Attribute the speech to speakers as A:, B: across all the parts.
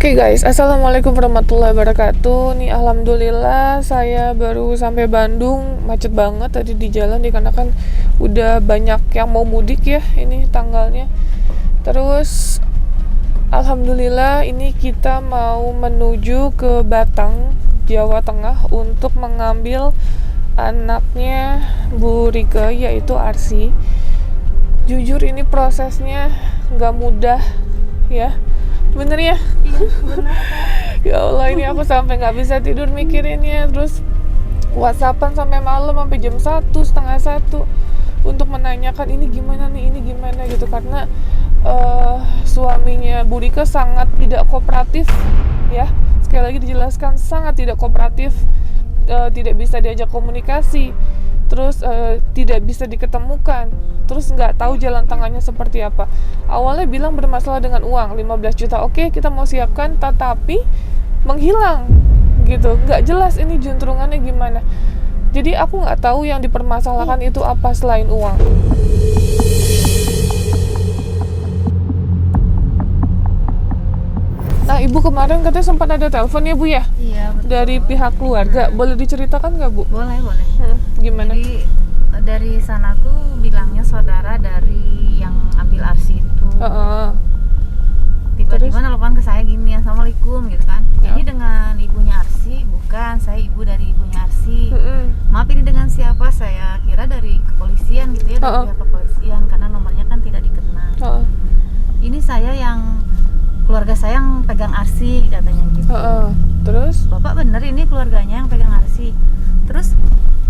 A: Oke guys, assalamualaikum warahmatullahi wabarakatuh. Nih alhamdulillah saya baru sampai Bandung, macet banget tadi di jalan dikarenakan udah banyak yang mau mudik ya ini tanggalnya. Terus alhamdulillah ini kita mau menuju ke Batang, Jawa Tengah untuk mengambil anaknya Bu Rike yaitu Arsy. Jujur ini prosesnya nggak mudah ya. Bener ya?
B: Iya benar.
A: Ya Allah, ini aku sampai nggak bisa tidur mikirinnya. Terus WhatsAppan sampai malam, sampai jam 1, setengah 1 untuk menanyakan ini gimana nih, ini gimana gitu. Karena suaminya Bu Rike sangat tidak kooperatif ya. Sekali lagi dijelaskan, sangat tidak kooperatif, tidak bisa diajak komunikasi, terus tidak bisa diketemukan, terus nggak tahu jalan tangannya seperti apa. Awalnya bilang bermasalah dengan uang 15 juta, oke kita mau siapkan, tetapi menghilang gitu, nggak jelas ini juntrungannya gimana. Jadi aku nggak tahu yang dipermasalahkan itu apa selain uang. Nah, Ibu kemarin katanya sempat ada telepon ya Bu ya?
B: Iya betul.
A: Dari pihak keluarga, boleh diceritakan nggak Bu?
B: Boleh.
A: Gimana?
B: Jadi dari sana tuh bilangnya saudara dari yang ambil Arsy itu. Tiba-tiba nelfon ke saya gini, assalamualaikum gitu kan. Ini dengan ibunya Arsy? Bukan, saya ibu dari ibunya Arsy. Maaf, ini dengan siapa? Saya kira dari kepolisian gitu ya, dari pihak kepolisian karena nomornya kan tidak dikenal. Ini saya yang keluarga saya yang pegang Arsy katanya gitu.
A: Terus?
B: Bapak bener ini keluarganya yang pegang Arsy. Terus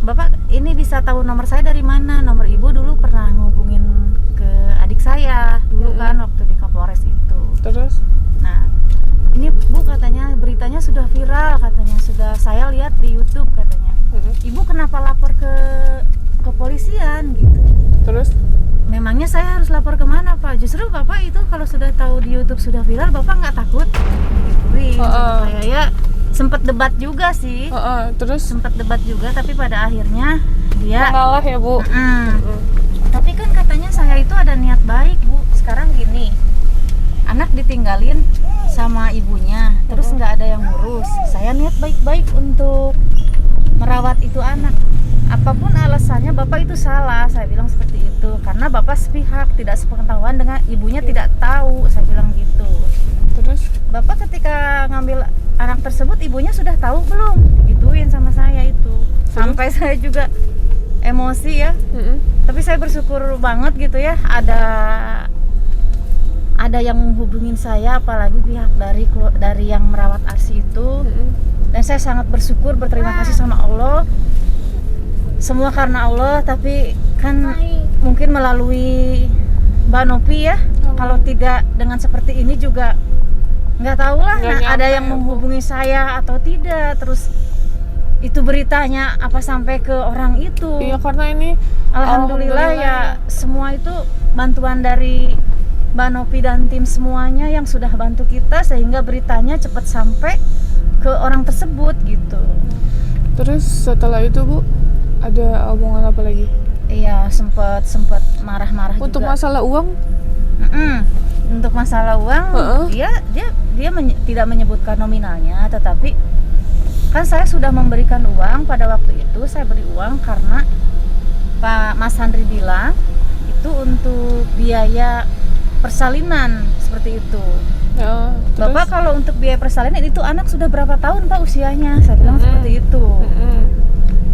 B: Bapak ini bisa tahu nomor saya dari mana? Nomor ibu dulu pernah ngubungin ke adik saya dulu kan waktu di Kapolres itu.
A: Terus?
B: Nah ini Bu katanya beritanya sudah viral, katanya sudah saya lihat di YouTube katanya. Ibu kenapa lapor ke kepolisian gitu? Terus? Memangnya saya harus lapor kemana Pak? Justru Bapak itu kalau sudah tahu di YouTube sudah viral, Bapak nggak takut? Gituin sama saya ya. Sempat debat juga sih.
A: Terus?
B: Sempat debat juga, tapi pada akhirnya dia
A: mengalah ya Bu.
B: Tapi kan katanya saya itu ada niat baik Bu. Sekarang gini, anak ditinggalin sama ibunya, terus nggak ada yang ngurus. Saya niat baik-baik untuk merawat itu anak. Apapun alasannya Bapak itu salah, saya bilang seperti itu. Karena Bapak sepihak, tidak sepengetahuan dengan ibunya tidak tahu, saya bilang gitu.
A: Terus?
B: Bapak ketika ngambil anak tersebut ibunya sudah tahu belum? Gituin sama saya itu. Sampai saya juga emosi ya. Tapi saya bersyukur banget gitu ya, ada yang menghubungin saya, apalagi pihak dari yang merawat Arsy itu. Dan saya sangat bersyukur, berterima kasih sama Allah. Semua karena Allah, tapi kan mungkin melalui Mbak Nopi ya. Kalau tidak dengan seperti ini juga nggak tahu lah. Ada yang menghubungi saya atau tidak, terus itu beritanya apa sampai ke orang itu.
A: Iya, karena ini
B: alhamdulillah ya semua itu bantuan dari Mbak Nopi dan tim semuanya yang sudah bantu kita sehingga beritanya cepat sampai ke orang tersebut gitu.
A: Terus setelah itu Bu ada omongan apa lagi?
B: Iya, sempat marah-marah
A: untuk
B: juga.
A: Masalah uang?
B: Untuk masalah uang, dia tidak menyebutkan nominalnya, tetapi kan saya sudah memberikan uang pada waktu itu. Saya beri uang karena Pak Mas Handri bilang itu untuk biaya persalinan seperti itu. Bapak kalau untuk biaya persalinan itu anak sudah berapa tahun Pak usianya? Saya bilang seperti itu.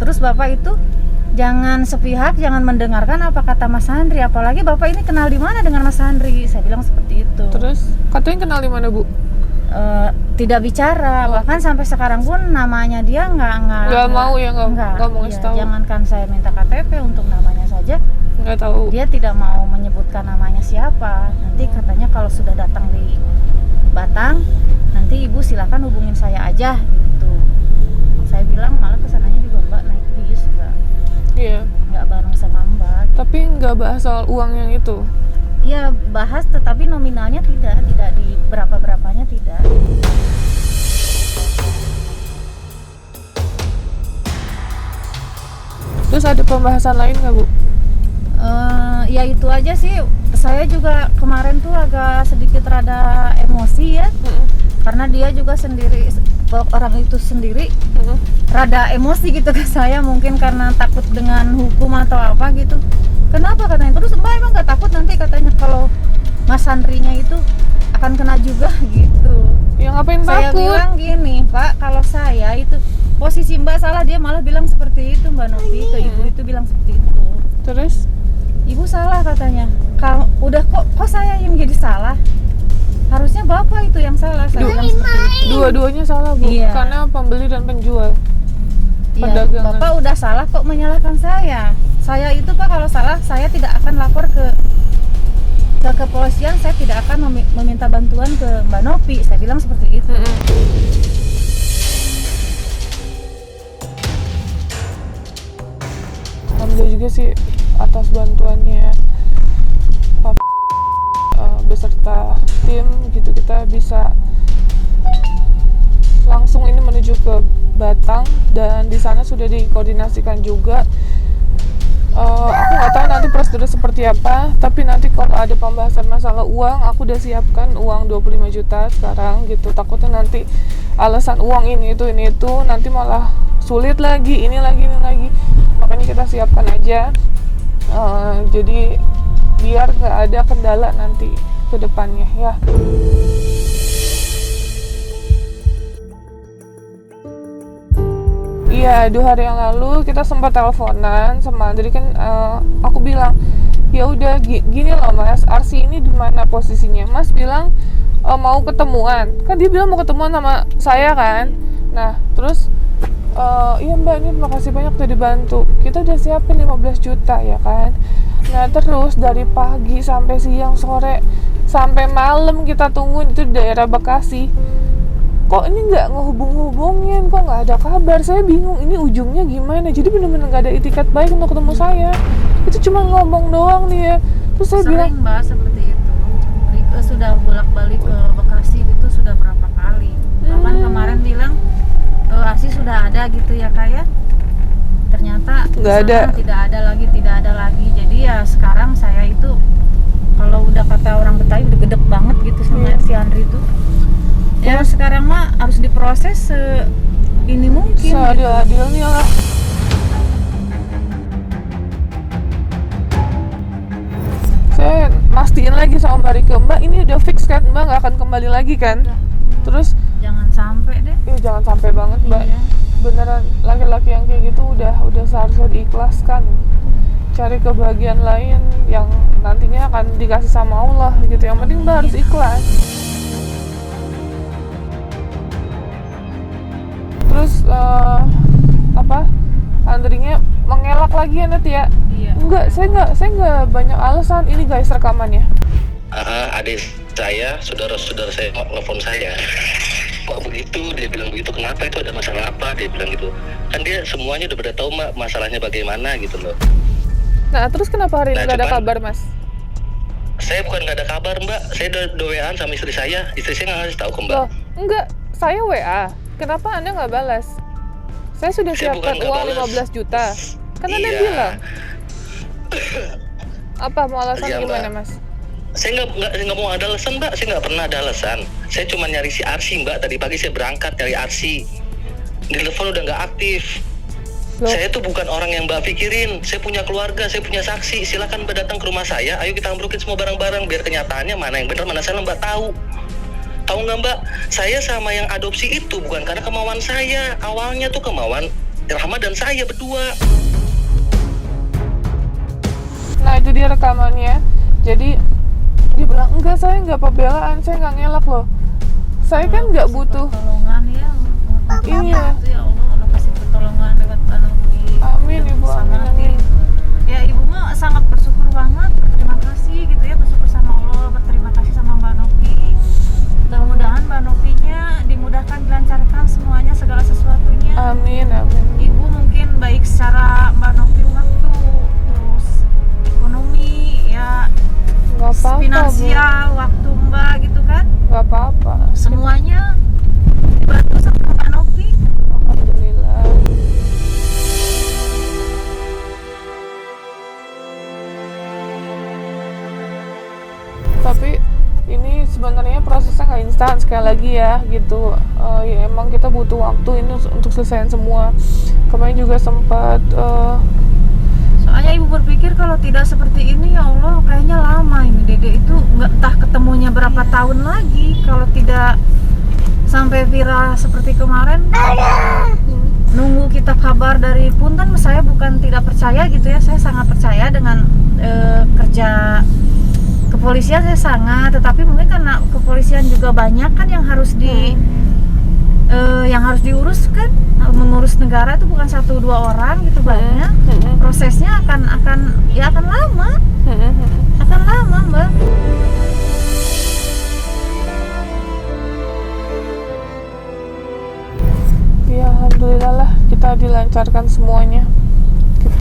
B: Terus Bapak itu jangan sepihak, jangan mendengarkan apa kata Mas Handri. Apalagi Bapak ini kenal di mana dengan Mas Handri? Saya bilang seperti itu.
A: Terus katanya kenal di mana Bu?
B: Tidak bicara, bahkan sampai sekarang pun namanya dia nggak
A: mau ya, nggak mau ngasih tahu.
B: Jangankan saya minta KTP, untuk namanya saja
A: nggak tahu.
B: Dia tidak mau menyebutkan namanya siapa. Nanti katanya kalau sudah datang di Batang, nanti ibu silakan hubungin saya aja gitu. Saya bilang malah kesananya juga Mbak naik bis nggak bareng sama Mbak.
A: Tapi nggak bahas soal uang yang itu?
B: Iya bahas, tetapi nominalnya tidak di berapa-berapanya tidak.
A: Terus ada pembahasan lain nggak Bu?
B: Ya itu aja sih. Saya juga kemarin tuh agak sedikit rada emosi ya. karena dia juga sendiri, orang itu sendiri rada emosi gitu ke saya, mungkin karena takut dengan hukum atau apa gitu. Kenapa katanya? Terus Mbak emang nggak takut nanti katanya kalau Mas Sandrinya itu akan kena juga gitu.
A: Ya ngapain
B: Saya
A: takut?
B: bilang gini, Pak, kalau saya itu posisi Mbak salah, dia malah bilang seperti itu, Mbak Novi ke ibu itu bilang seperti itu.
A: Terus?
B: Ibu salah katanya. Kalau udah kok saya yang jadi salah? Harusnya Bapak itu yang salah. Saya bilang seperti itu.
A: Dua-duanya salah, Bu.
B: Iya.
A: Karena pembeli dan penjual.
B: Iya,
A: Perdagangan.
B: Bapak udah salah kok menyalahkan saya. Saya itu Pak kalau salah saya tidak akan lapor ke kepolisian, saya tidak akan meminta bantuan ke Mbak Novi. Saya bilang seperti itu.
A: Alhamdulillah juga sih atas bantuannya Pak beserta tim gitu, kita bisa langsung ini menuju ke Batang, dan di sana sudah dikoordinasikan juga. Aku nggak tahu nanti prosedur seperti apa, tapi nanti kalau ada pembahasan masalah uang, aku udah siapkan uang 25 juta sekarang gitu. Takutnya nanti alasan uang ini itu nanti malah sulit lagi, ini lagi. Makanya kita siapkan aja. Jadi biar nggak ada kendala nanti ke depannya ya. Iya, 2 hari yang lalu kita sempat teleponan sama Andri kan. Aku bilang ya udah gini loh Mas, Arsi ini di mana posisinya? Mas bilang mau ketemuan, kan dia bilang mau ketemuan sama saya kan. Nah terus iya Mbak, ini terima kasih banyak udah dibantu, kita udah siapin 15 juta ya kan. Nah terus dari pagi sampai siang, sore, sampai malam kita tungguin itu di daerah Bekasi. Kok ini nggak ngehubung-hubungin, kok nggak ada kabar, saya bingung ini ujungnya gimana. Jadi bener-bener nggak ada itikat baik untuk ketemu saya, itu cuma ngomong doang dia. Terus saya bilang,
B: Mbak seperti itu. Rike sudah bolak-balik ke Bekasi itu sudah berapa kali. Bahkan kemarin bilang Arsi sudah ada gitu ya Kak ya. Ternyata
A: nggak ada.
B: Tidak ada lagi. Jadi ya sekarang saya itu kalau udah kata orang Betawi udah gedek banget gitu sama si Andri itu. Ya sekarang mah harus diproses ini mungkin
A: seadil-adilnya lah. Saya mastiin lagi sama Mbak Rike, Mbak ini udah fix kan, Mbak nggak akan kembali lagi kan?
B: Udah.
A: Terus
B: Jangan sampai deh.
A: iya jangan sampai banget Mbak.
B: Iya.
A: Beneran laki-laki yang kayak gitu udah seharusnya diikhlaskan, cari kebahagiaan lain yang nantinya akan dikasih sama Allah gitu. Yang penting Mbak harus ikhlas. Terus Andrinya mengelak lagi ya Net ya?
B: Iya.
A: Enggak, saya nggak banyak alasan. Ini guys rekamannya.
C: Adik saya, saudara-saudara saya nelfon saya. Kok begitu? Dia bilang begitu. Kenapa, itu ada masalah apa? Dia bilang gitu. Kan dia semuanya udah pada tahu Mbak masalahnya bagaimana gitu loh.
A: Nah terus kenapa hari ini nggak ada
C: cuman
A: kabar Mas?
C: Saya bukan nggak ada kabar Mbak. Saya udah WA-an sama istri saya. Istri saya nggak ngasih tahu ke Mbak.
A: Loh, enggak, saya WA. Kenapa Anda nggak balas? Saya sudah
C: Saya
A: siapkan
C: bukan nggak
A: uang
C: balas.
A: 15 juta. Kan Anda
C: Iya.
A: bilang. Apa mau alasan
C: Iya,
A: gimana
C: Mbak.
A: Mas?
C: Saya nggak mau ada alasan Mbak. Saya nggak pernah ada alasan. Saya cuma nyari si Arsi Mbak. Tadi pagi saya berangkat nyari Arsi. Di telepon udah nggak aktif.
A: Loh.
C: Saya tuh bukan orang yang Mbak pikirin. Saya punya keluarga, saya punya saksi. Silakan Mbak datang ke rumah saya. Ayo kita ambrukin semua barang-barang biar kenyataannya mana yang benar, mana salah Mbak tahu. Tahu nggak Mbak? Saya sama yang adopsi itu bukan karena kemauan saya. Awalnya tuh kemauan Rahma dan saya berdua.
A: Nah itu dia rekamannya. Jadi dia bilang enggak, saya nggak pembelaan, saya nggak ngelak loh. Saya kan nggak butuh.
B: Pertolongan ya.
A: Iya.
B: Itu ya Allah udah kasih pertolongan lewat Mbak Novi.
A: Amin
B: Udah
A: Ibu, amin,
B: sangat
A: amin.
B: Ya Ibu mah sangat bersyukur banget. Terima kasih gitu ya, bersyukur sama Allah, berterima kasih sama Mbak Novi. Mudah-mudahan Mbak Novinya dimudahkan, dilancarkan semuanya, segala sesuatunya.
A: Amin, amin.
B: Ibu mungkin baik secara Mbak Novi waktu, terus ekonomi ya,
A: Nggak apa-apa Bu.
B: finansial, waktu Mbak gitu kan,
A: Nggak apa-apa.
B: semuanya dibantu sama Mbak Novi.
A: Alhamdulillah. Tapi ini sebenarnya prosesnya nggak instan sekali lagi ya gitu. Ya emang kita butuh waktu ini untuk selesaiin semua. Kemarin juga sempat
B: Soalnya ibu berpikir kalau tidak seperti ini, ya Allah, kayaknya lama ini Dede itu nggak entah ketemunya berapa tahun lagi kalau tidak sampai viral seperti kemarin. Nunggu kita kabar dari Punten, saya bukan tidak percaya gitu ya, saya sangat percaya dengan kerja kepolisian, saya sangat, tetapi mungkin karena kepolisian juga banyak kan yang harus yang harus diurus kan, mengurus negara itu bukan 1-2 orang gitu, banyak. Prosesnya akan lama, Mbak.
A: Ya alhamdulillah lah kita dilancarkan semuanya gitu.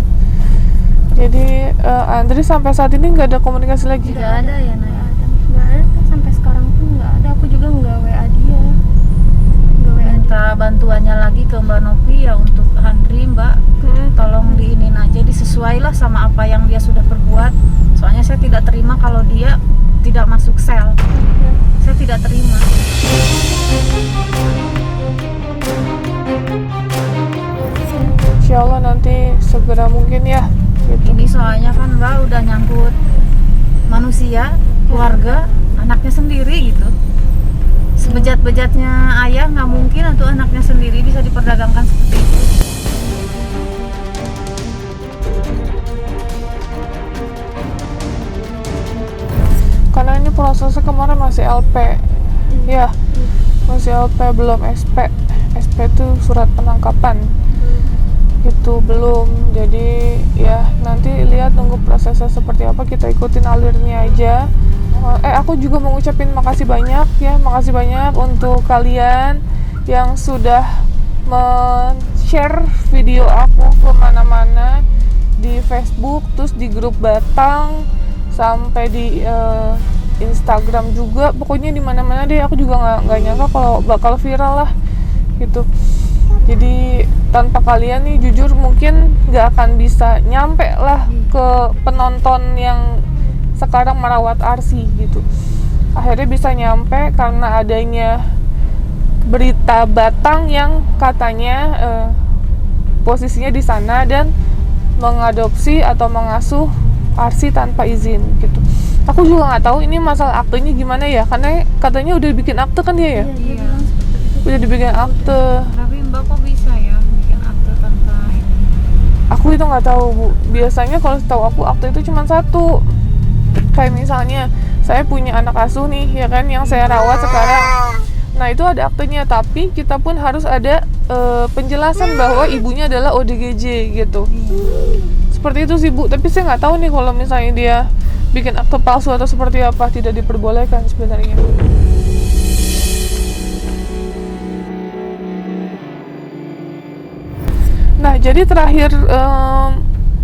A: Jadi Andri sampai saat ini nggak ada komunikasi lagi?
B: Tidak ada ya, Naya?
D: Nggak ada kan, sampai sekarang pun nggak ada. Aku juga nggak WA dia, nggak WA dia.
B: Minta bantuannya lagi ke Mbak Novi ya untuk Andri, Mbak. Tolong diinin aja, disesuailah sama apa yang dia sudah perbuat. Soalnya saya tidak terima kalau dia tidak masuk sel. Saya tidak terima.
A: Insya Allah nanti segera mungkin ya gitu.
B: Ini soalnya kan Mbak udah nyangkut manusia, keluarga, anaknya sendiri gitu. Sebejat-bejatnya ayah nggak mungkin untuk anaknya sendiri bisa diperdagangkan seperti itu.
A: Karena ini prosesnya kemarin masih LP ya, masih LP belum SP. SP itu surat penangkapan gitu, belum. Jadi ya nanti lihat, tunggu prosesnya seperti apa, kita ikutin alurnya aja. Aku juga mau ngucapin makasih banyak ya, makasih banyak untuk kalian yang sudah men-share video aku kemana-mana, di Facebook, terus di grup Batang, sampai di Instagram juga, pokoknya di mana-mana deh. Aku juga nggak nyangka kalau bakal viral lah gitu. Jadi tanpa kalian nih jujur mungkin nggak akan bisa nyampe lah ke penonton yang sekarang merawat Arsy gitu. Akhirnya bisa nyampe karena adanya berita Batang yang katanya posisinya di sana dan mengadopsi atau mengasuh Arsy tanpa izin gitu. Aku juga nggak tahu ini masalah aktenya gimana ya, karena katanya udah bikin akte kan dia ya?
B: Iya.
A: Udah dibikin akte.
B: Tapi Mbak kok bisa ya bikin akte tanpa ini?
A: Aku itu nggak tahu Bu. Biasanya kalau setahu aku akte itu cuma satu. Kayak misalnya saya punya anak asuh nih ya kan, yang saya rawat sekarang. Nah itu ada aktenya, tapi kita pun harus ada penjelasan bahwa ibunya adalah ODGJ gitu. Seperti itu sih Bu. Tapi saya nggak tahu nih kalau misalnya dia bikin akte palsu atau seperti apa, tidak diperbolehkan sebenarnya. Nah jadi terakhir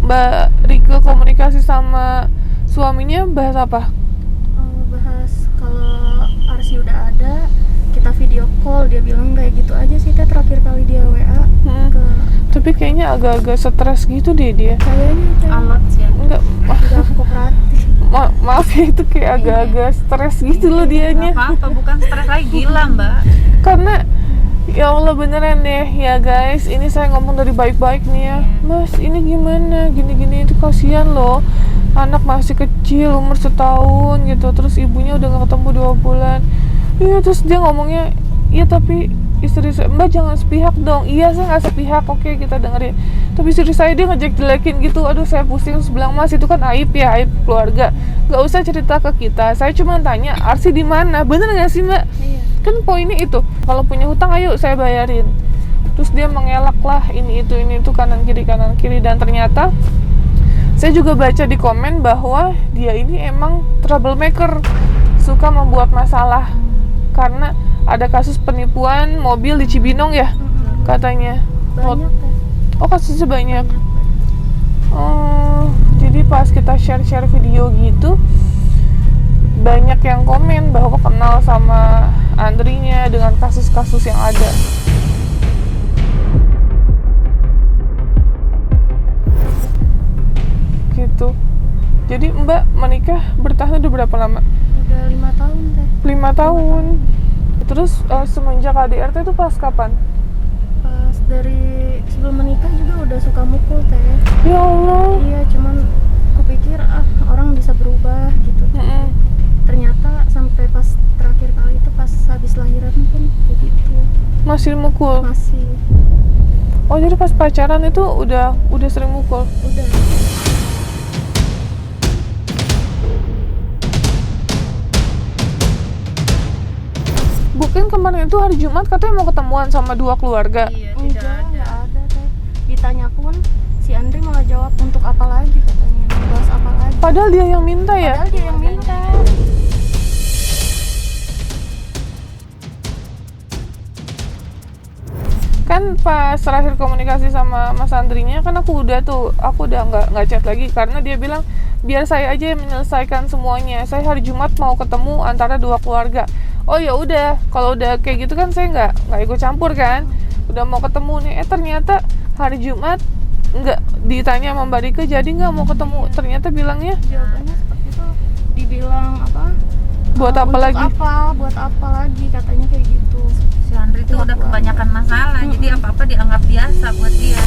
A: Mbak Rike komunikasi sama suaminya bahas apa?
D: Bahas kalau Arsy udah ada, kita video call. Dia bilang kayak gitu aja sih Teh, terakhir kali dia WA ke.
A: Tapi kayaknya agak-agak stres gitu deh dia.
D: Kayaknya Teh
B: Alat sih ya.
A: Enggak,
D: udah kooperatif.
A: maaf ya, itu kayak agak-agak stres gitu loh dianya.
B: Nggak apa-apa, bukan stres lagi, gila Mbak.
A: Karena ya Allah beneran deh ya guys, ini saya ngomong dari baik-baik nih ya. Mas ini gimana, gini-gini, itu kasihan loh, anak masih kecil umur 1 tahun gitu, terus ibunya udah gak ketemu 2 bulan. Iya, terus dia ngomongnya, iya tapi istri saya, Mbak jangan sepihak dong. Iya saya gak sepihak, oke kita dengerin. Tapi istri saya dia ngejek-jelekin gitu, aduh saya pusing. Terus bilang, Mas itu kan aib ya, aib keluarga, gak usah cerita ke kita. Saya cuma tanya Arsy di mana, bener gak sih Mbak?
D: Iya.
A: Kan poinnya itu, kalau punya hutang ayo saya bayarin. Terus dia mengelak lah ini itu kanan kiri. Dan ternyata saya juga baca di komen bahwa dia ini emang troublemaker, suka membuat masalah. Karena ada kasus penipuan mobil di Cibinong ya katanya.
D: Banyak Teh.
A: Oh kasusnya banyak. Jadi pas kita share video gitu, banyak yang komen bahwa kenal sama Andrinya dengan kasus-kasus yang ada. Gitu. Jadi Mbak menikah bertahan udah berapa lama?
D: Udah Udah 5 tahun teh.
A: 5 tahun. Terus semenjak KDRT itu pas kapan?
D: Pas dari sebelum menikah juga udah suka mukul teh.
A: Ya Allah.
D: Iya, cuman kupikir orang bisa berubah gitu. Ternyata sampai pas terakhir kali itu pas habis lahiran pun kayak gitu.
A: Masih mukul?
D: Masih.
A: Oh, jadi pas pacaran itu udah sering mukul?
D: Udah.
A: Bukan kemarin itu hari Jumat katanya mau ketemuan sama 2 keluarga.
B: Iya,
D: Enggak ada teh. Ditanya pun si Andri malah jawab untuk apa lagi katanya. Bahas apa lagi?
A: Padahal dia yang minta ya?
D: Padahal dia yang minta.
A: Kan pas terakhir komunikasi sama Mas Andrinya kan aku udah nggak chat lagi karena dia bilang biar saya aja yang menyelesaikan semuanya. Saya hari Jumat mau ketemu antara 2 keluarga. Oh ya udah, kalau udah kayak gitu kan saya nggak ikut campur kan. Udah mau ketemu nih, ternyata hari Jumat nggak ditanya sama Mbak Rike, jadi nggak mau ketemu. Ternyata bilangnya
D: Jawabannya seperti itu. Dibilang apa?
A: buat apa
D: untuk
A: lagi?
D: Buat apa lagi katanya kayak gitu.
B: Si Andri tuh udah kebanyakan masalah, jadi apa-apa dianggap biasa buat dia.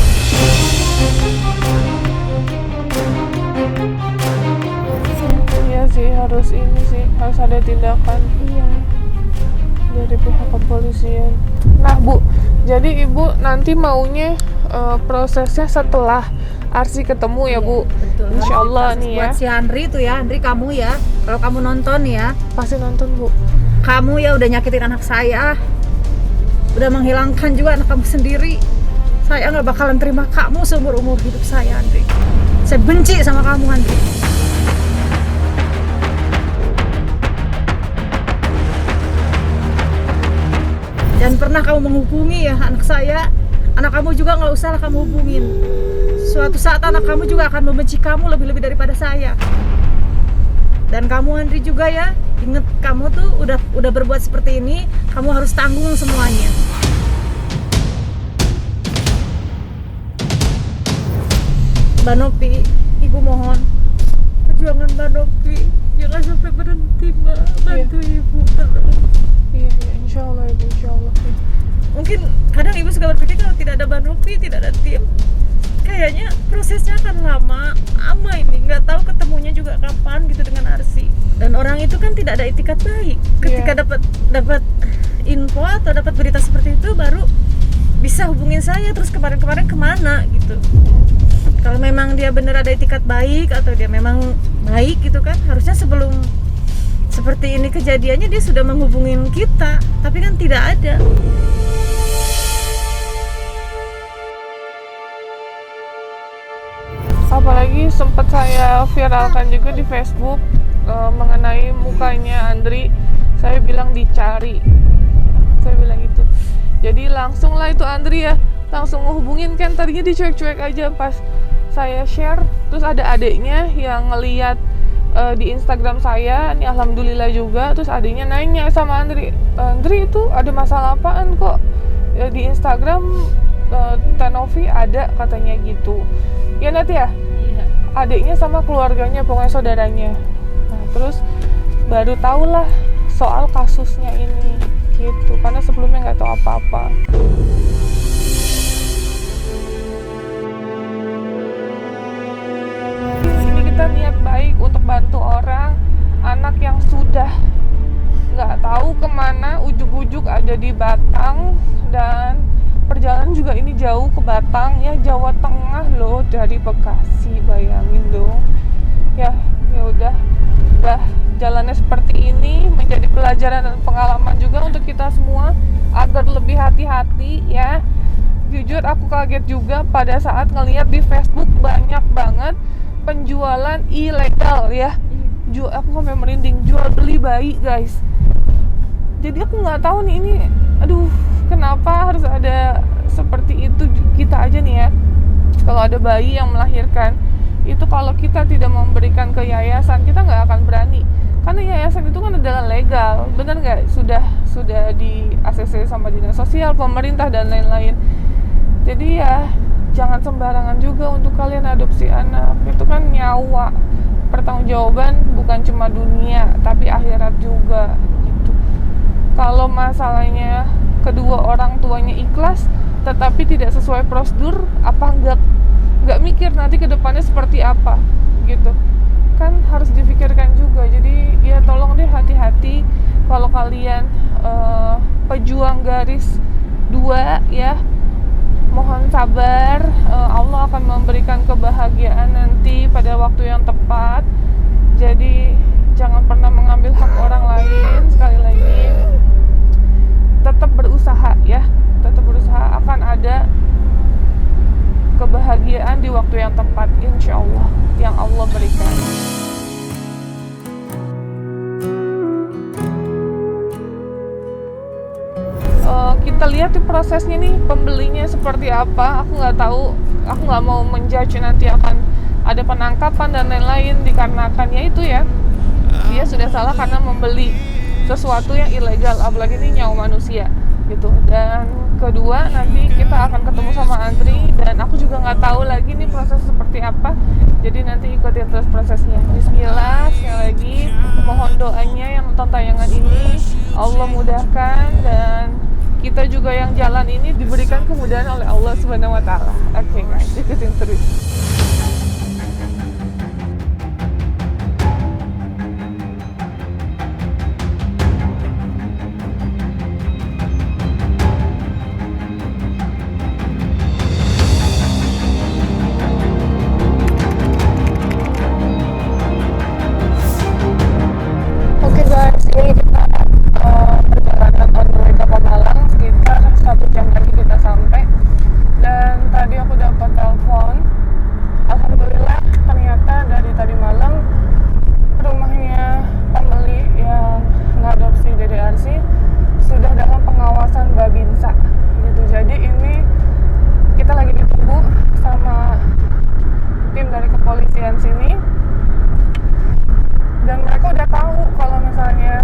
A: Iya sih, harus ada tindakan
D: Iya.
A: dari pihak kepolisian. Nah Bu, jadi Ibu nanti maunya prosesnya setelah Arsi ketemu ya Bu?
B: Betul.
A: Insya Allah nih ya.
B: Buat si Andri tuh ya, Andri kamu ya, kalau kamu nonton ya,
A: Pasti nonton Bu.
B: kamu ya udah nyakitin anak saya, udah menghilangkan juga anak kamu sendiri. Saya nggak bakalan terima kamu seumur umur hidup saya, Andri. Saya benci sama kamu, Andri. Dan pernah kamu menghubungi ya anak saya, anak kamu juga nggak usah lah kamu hubungin. Suatu saat anak kamu juga akan membenci kamu lebih-lebih daripada saya. Dan kamu Andri juga ya, inget kamu tuh udah berbuat seperti ini, kamu harus tanggung semuanya. Mbak Nopi, Ibu mohon perjuangan Mbak Nopi jangan sampai berhenti, Mbak. Bantu Ibu terus.
A: Iya, insya Allah Ibu, insya Allah.
B: Mungkin kadang Ibu suka berpikir kalau tidak ada Mbak Nopi, tidak ada tim, kayaknya prosesnya akan lama ini, nggak tahu ketemunya juga kapan gitu dengan Arsi. Dan orang itu kan tidak ada itikat baik. Ketika dapat info atau dapat berita seperti itu baru bisa hubungin saya, terus kemarin kemana gitu. Kalau memang dia benar ada itikat baik atau dia memang baik gitu kan, harusnya sebelum seperti ini kejadiannya dia sudah menghubungin kita, tapi kan tidak ada.
A: Apalagi sempat saya viralkan juga di Facebook mengenai mukanya Andri. Saya bilang dicari, saya bilang gitu. Jadi langsung lah itu Andri ya, langsung ngehubungin kan. Tadinya dicuek-cuek aja, pas saya share terus ada adiknya yang ngeliat di Instagram saya, nih alhamdulillah juga. Terus adiknya nanya sama Andri, Andri itu ada masalah apaan kok di Instagram Tenovi ada katanya gitu. Ya Nat ya?
B: Iya.
A: Adiknya sama keluarganya, pokoknya saudaranya. Nah, terus baru tahulah soal kasusnya ini gitu, karena sebelumnya nggak tahu apa-apa. Ini kita niat baik untuk bantu orang, anak yang sudah nggak tahu kemana, ujuk-ujuk ada di Batang, dan perjalanan juga ini jauh ke Batang ya, Jawa Tengah loh, dari Bekasi, bayangin dong. Ya udah jalannya seperti ini, menjadi pelajaran dan pengalaman juga untuk kita semua agar lebih hati-hati ya. Jujur aku kaget juga pada saat ngelihat di Facebook banyak banget penjualan ilegal ya. Aku sampai merinding, jual beli bayi guys. Jadi aku nggak tahu nih ini, aduh, kenapa harus ada seperti itu. Kita aja nih ya, kalau ada bayi yang melahirkan, itu kalau kita tidak memberikan ke yayasan, kita nggak akan berani. Karena yayasan itu kan adalah legal, benar nggak? Sudah di ACC sama dinas sosial, pemerintah dan lain-lain. Jadi ya jangan sembarangan juga untuk kalian adopsi anak. Itu kan nyawa, pertanggungjawaban bukan cuma dunia tapi akhirat juga. masalahnya kedua orang tuanya ikhlas tetapi tidak sesuai prosedur, apa nggak mikir nanti ke depannya seperti apa gitu kan, harus dipikirkan juga. Jadi ya tolong deh hati-hati kalau kalian pejuang garis 2 ya, mohon sabar, Allah akan memberikan kebahagiaan nanti pada waktu yang tepat. Jadi jangan pernah mengambil hak orang lain. Sekali lagi tetap berusaha ya, tetap berusaha, akan ada kebahagiaan di waktu yang tepat insya Allah yang Allah berikan. Kita lihat di prosesnya nih, pembelinya seperti apa. Aku nggak tahu, aku nggak mau menjudge nanti akan ada penangkapan dan lain-lain dikarenakan ya itu ya, dia sudah salah karena membeli sesuatu yang ilegal, apalagi ini nyawa manusia gitu. Dan kedua, nanti kita akan ketemu sama Andri dan aku juga nggak tahu lagi nih proses seperti apa. Jadi nanti ikutin terus prosesnya. Bismillah, sekali lagi mohon doanya yang nonton tayangan ini Allah mudahkan dan kita juga yang jalan ini diberikan kemudahan oleh Allah Subhanahu wa taala. Oke guys, ikutin terus. Oke guys, ini kita perjalanan on the way ke Pemalang, sekitar 1 jam lagi kita sampai. Dan tadi aku dapat telepon, alhamdulillah ternyata dari tadi malam rumahnya pembeli yang ngadopsi DDRC sudah dalam pengawasan Babinsa gitu. Jadi ini kita lagi ditunggu sama tim dari kepolisian sini. Dan mereka udah tahu kalau misalnya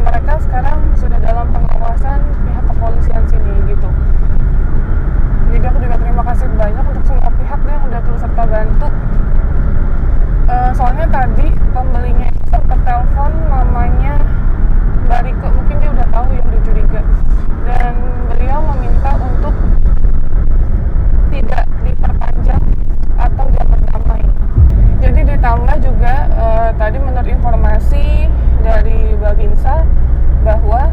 A: mereka sekarang sudah dalam pengawasan pihak kepolisian sini gitu. Jadi aku juga terima kasih banyak untuk semua pihak yang udah turut serta bantu. Soalnya tadi pembelinya itu sempat telepon mamanya Mbak Riko, mungkin dia udah tahu ya, udah curiga. Dan beliau meminta untuk tidak diperpanjang atau jangan damai. Jadi ditambah juga tadi menurut informasi dari Babinsa bahwa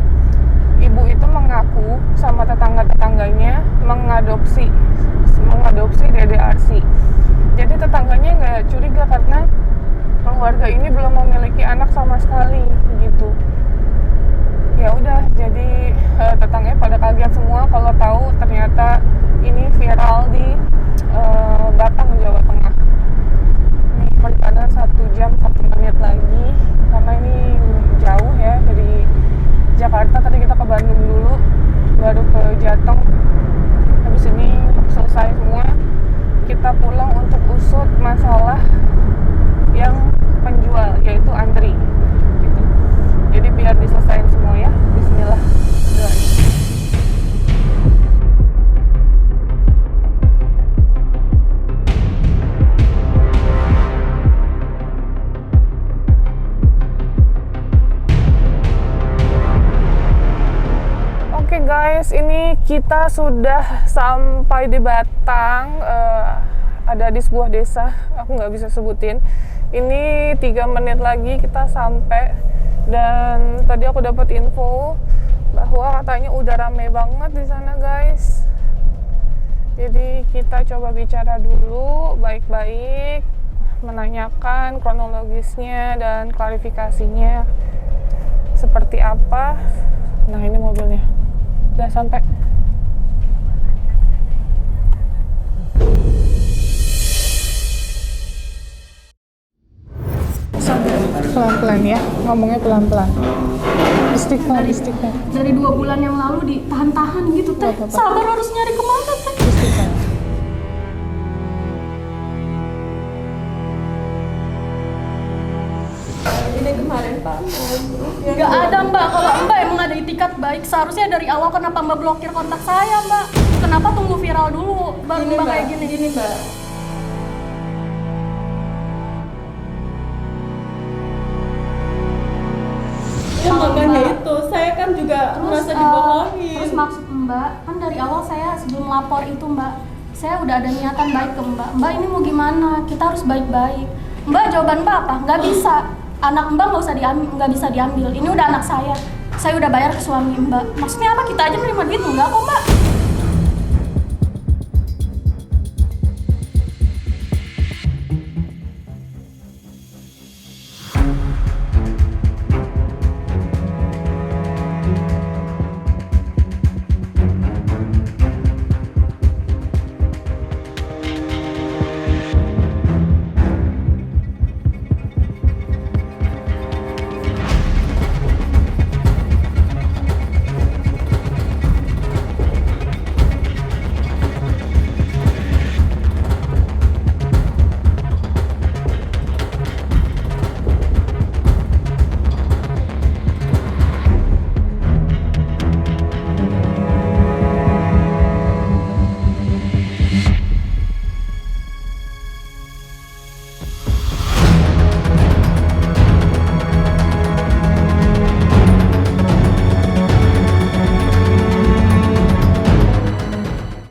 A: ibu itu mengaku sama tetangga-tetangganya mengadopsi DDRC. Jadi tetangganya nggak curiga karena keluarga ini belum memiliki anak sama sekali gitu. Ya udah, jadi tetangganya pada kaget semua kalau tahu ternyata ini viral di Batang, Jawa Tengah. Perjalanan 1 jam 1 menit lagi karena ini jauh ya dari Jakarta. Tadi kita ke Bandung dulu, baru ke Jateng. Habis ini selesai semua, kita pulang untuk usut masalah yang penjual, yaitu Andri gitu. Jadi biar diselesain semua ya. Bismillah, doain. Oke guys, ini kita sudah sampai di Batang. Ada di sebuah desa, aku nggak bisa sebutin. Ini 3 menit lagi kita sampai. Dan tadi aku dapat info bahwa katanya udah rame banget di sana guys. Jadi kita coba bicara dulu baik-baik, menanyakan kronologisnya dan klarifikasinya seperti apa. Nah ini mobilnya udah sampai. Pelan-pelan ya, ngomongnya pelan-pelan. Istighfar.
D: Dari 2 bulan yang lalu ditahan-tahan gitu teh. Sabar, harus nyari kemana teh?
A: Istighfar.
D: Ini kemarin Pak. Nggak ada Mbak, kalau Mbak emang ada itikat baik, seharusnya dari awal kenapa Mbak blokir kontak saya Mbak? Kenapa tunggu viral dulu baru Mbak kayak gini? Gini Mbak. Ya makanya itu
E: gitu. Saya kan juga merasa dibohongin.
D: Terus maksud Mbak, kan dari awal saya sebelum lapor itu Mbak, saya udah ada niatan baik ke Mbak. Mbak ini mau gimana? Kita harus baik-baik. Mbak jawaban Mbak apa? Nggak bisa. Anak Mbak nggak bisa diambil. Ini udah anak saya. Saya udah bayar ke suami Mbak. Maksudnya apa? Kita aja nerima duit enggak kok Mbak?